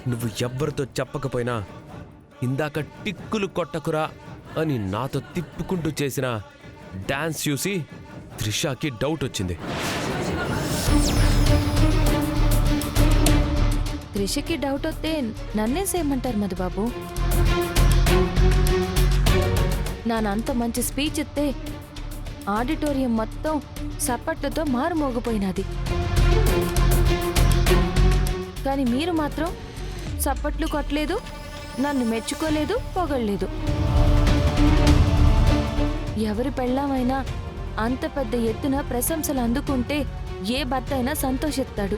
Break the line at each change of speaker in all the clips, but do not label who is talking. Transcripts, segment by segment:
నువ్వు ఎవ్వరితో చెప్పకపోయినా ఇందాక టిక్కులు కొట్టకురా అని నాతో తిప్పుకుంటూ చేసిన డాన్స్ చూసి త్రిషాకి డౌట్ వచ్చింది.
త్రిషకి డౌట్ వస్తే నన్నే చేయమంటారు మధుబాబు. నానంత మంచి స్పీచ్ ఇస్తే ఆడిటోరియం మొత్తం సప్పట్లతో మారుమోగిపోయినది. కానీ మీరు మాత్రం సప్పట్లు కొట్టలేదు, నన్ను మెచ్చుకోలేదు, పొగడలేదు. ఎవరి పెళ్ళామైనా అంత పెద్ద ఎత్తున ప్రశంసలు అందుకుంటే ఏ భర్త అయినా సంతోషిస్తాడు.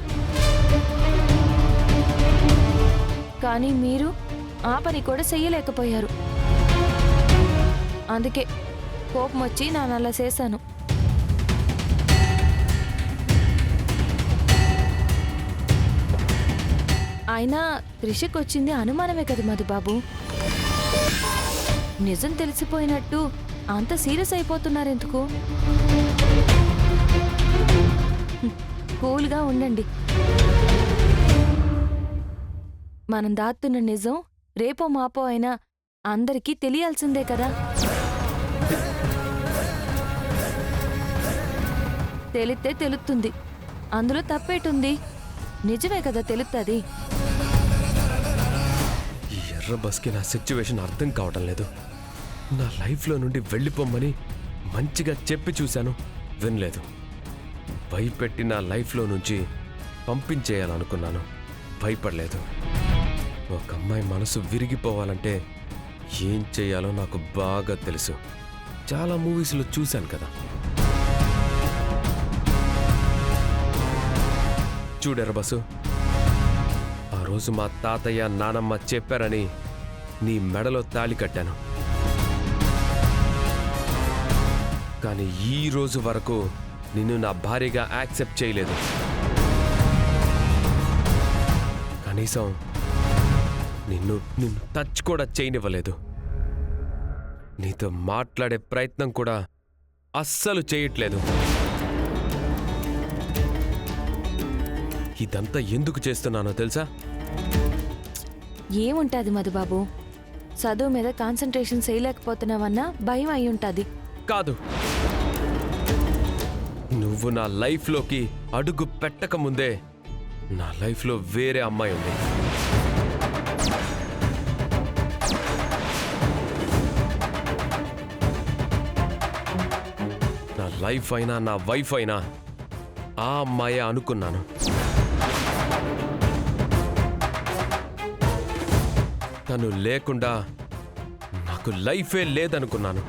కానీ మీరు ఆ పని కూడా చెయ్యలేకపోయారు. అందుకే కోపం వచ్చి నేను అలా చేశాను. అయినా త్రిషకు వచ్చింది అనుమానమే కదా మధుబాబు. నిజం తెలిసిపోయినట్టు అంత సీరియస్ అయిపోతున్నారెందుకు? కూల్గా ఉండండి. మనం దాస్తున్న నిజం రేపో మాపో అయినా అందరికీ తెలియాల్సిందే కదా. తెలిస్తే తెలుస్తుంది, అందులో తప్పేటుంది. నిజమే కదా తెలుస్తుంది.
ఈ ఎర్ర బస్కి నా సిచ్యువేషన్ అర్థం కావటం లేదు. నా లైఫ్లో నుండి వెళ్ళిపోమ్మని మంచిగా చెప్పి చూశాను, వినలేదు. భయపెట్టి నా లైఫ్లో నుంచి పంపించేయాలనుకున్నాను, భయపడలేదు. ఒక అమ్మాయి మనసు విరిగిపోవాలంటే ఏం చేయాలో నాకు బాగా తెలుసు. చాలా మూవీస్లో చూశాను కదా. చూడెర్ర బస్సు, ఆ రోజు మా తాతయ్య నానమ్మ చెప్పారని నీ మెడలో తాళి కట్టాను. కానీ ఈ రోజు వరకు నిన్ను నా భార్యగా యాక్సెప్ట్ చేయలేదు. కనీసం నిన్ను టచ్ కూడా చేయనివ్వలేదు. నీతో మాట్లాడే ప్రయత్నం కూడా అస్సలు చేయట్లేదు. ఇదంతా ఎందుకు చేస్తున్నానో తెలుసా?
ఏముంటుంది మధుబాబు, చదువు మీద కాన్సన్ట్రేషన్ చేయలేకపోతున్నావన్నా భయం అయి ఉంటుంది.
కాదు, నువ్వు నా లైఫ్లోకి అడుగు పెట్టక ముందే నా లైఫ్లో వేరే అమ్మాయి ఉంది. నా లైఫ్ అయినా నా వైఫ్ అయినా ఆ అమ్మాయే అనుకున్నాను. తను లేకుండా నాకు లైఫే లేదనుకున్నాను.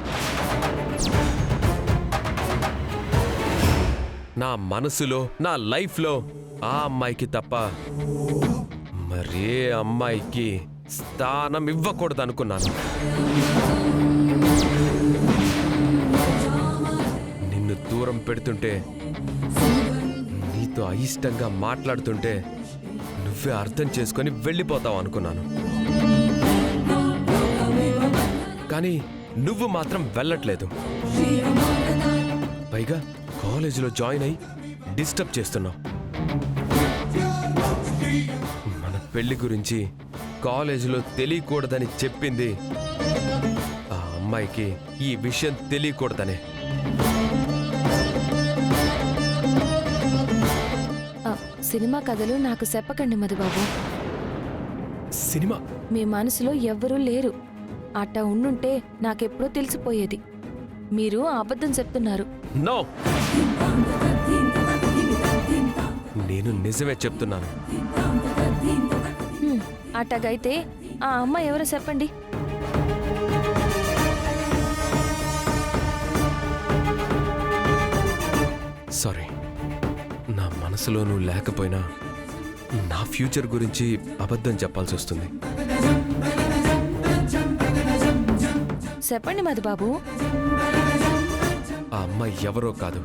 నా మనసులో, నా లైఫ్లో ఆ అమ్మాయికి తప్ప మరే అమ్మాయికి స్థానం ఇవ్వకూడదనుకున్నాను. నిన్ను దూరం పెడుతుంటే, నీతో అయిష్టంగా మాట్లాడుతుంటే నువ్వే అర్థం చేసుకొని వెళ్ళిపోతావు అనుకున్నాను. కానీ నువ్వు మాత్రం వెళ్ళట్లేదు. పైగా కాలేజీలో జాయిన్ అయి డిస్టర్బ్ చేస్తున్నావు. మన పెళ్లి గురించి కాలేజీలో తెలియకూడదని చెప్పింది ఆ అమ్మాయికి ఈ విషయం తెలియకూడదనే.
సినిమా కథలు నాకు చెప్పకండి మధుబాబు.
సినిమా?
మీ మనసులో ఎవ్వరూ లేరు. అట్టా ఉండుంటే నాకెప్పుడో తెలిసిపోయేది. మీరు అబద్ధం చెప్తున్నారు.
నో, నేను నిజమే చెప్తున్నాను.
అట్టగైతే ఆ అమ్మ ఎవరో చెప్పండి.
సారీ, నా మనసులో నువ్వు లేకపోయినా నా ఫ్యూచర్ గురించి అబద్ధం చెప్పాల్సి వస్తుంది.
చెప్పండి మధుబాబు.
ఆ అమ్మాయి ఎవరో కాదు,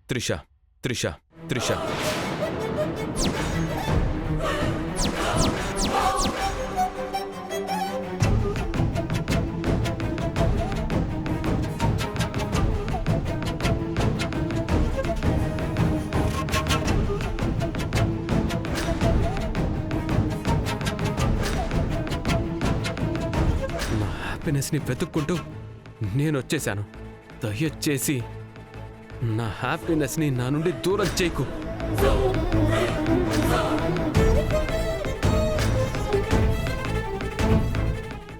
త్రిష. త్రిష, త్రిష. హ్యాపీనెస్ని వెతుక్కుంటూ నేను వచ్చేశాను. దయచేసి నా హ్యాపీనెస్ని నా నుండి దూరం చేయకు.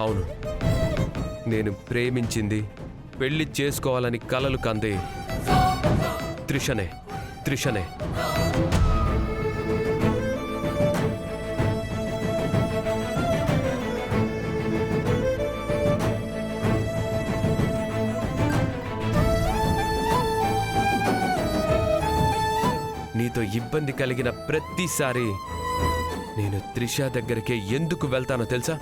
అవును, నేను ప్రేమించింది, పెళ్లి చేసుకోవాలని కలలు కంది త్రిషనే. నీతో ఇబ్బంది కలిగిన ప్రతిసారి నేను త్రిష దగ్గరికే ఎందుకు వెళ్తానో తెలుసా?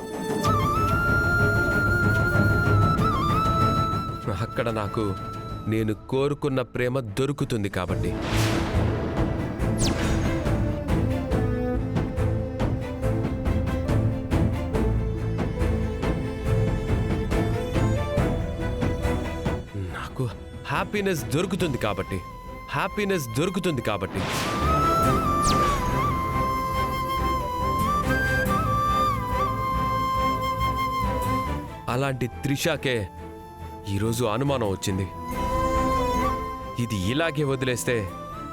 అక్కడ నాకు నేను కోరుకున్న ప్రేమ దొరుకుతుంది కాబట్టి. నాకు హ్యాపీనెస్ దొరుకుతుంది కాబట్టి. అలాంటి త్రిషాకే ఈరోజు అనుమానం వచ్చింది. ఇది ఇలాగే వదిలేస్తే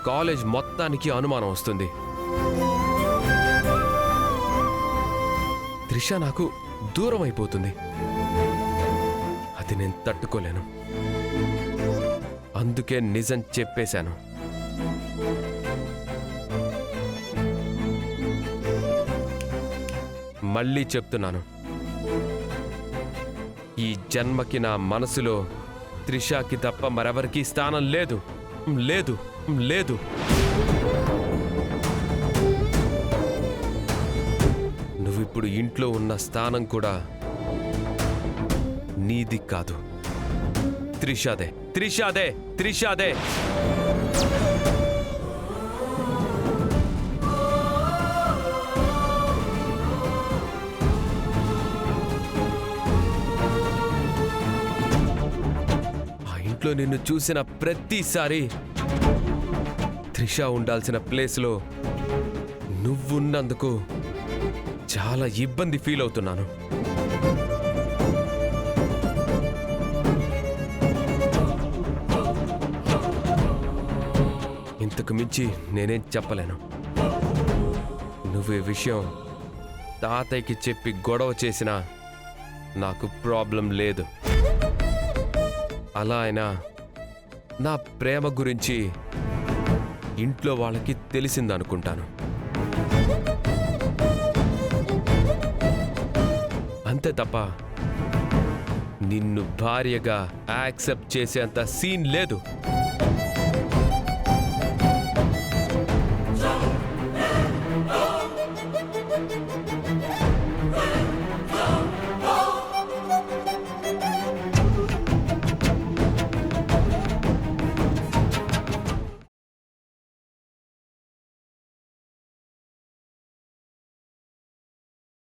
కాలేజ్ మొత్తానికి అనుమానం వస్తుంది. త్రిష నాకు దూరం అయిపోతుంది. అది నేను తట్టుకోలేను. అందుకే నిజం చెప్పేశాను. మళ్ళీ చెప్తున్నాను, ఈ జన్మకి నా మనసులో త్రిషాకి తప్ప మరెవరికీ స్థానం లేదు. నువ్విప్పుడు ఇంట్లో ఉన్న స్థానం కూడా నీది కాదు, త్రిషాదే. నిన్ను చూసిన ప్రతిసారి త్రిష ఉండాల్సిన ప్లేస్లో నువ్వున్నందుకు చాలా ఇబ్బంది ఫీల్ అవుతున్నాను. ఇంతకు మించి నేనేం చెప్పలేను. నువ్వు ఈ విషయం తాతయ్యకి చెప్పి గొడవ చేసినా నాకు ప్రాబ్లం లేదు. అలా అయినా నా ప్రేమ గురించి ఇంట్లో వాళ్ళకి తెలిసిందనుకుంటాను. అంతే తప్ప నిన్ను భార్యగా యాక్సెప్ట్ చేసేంత సీన్ లేదు.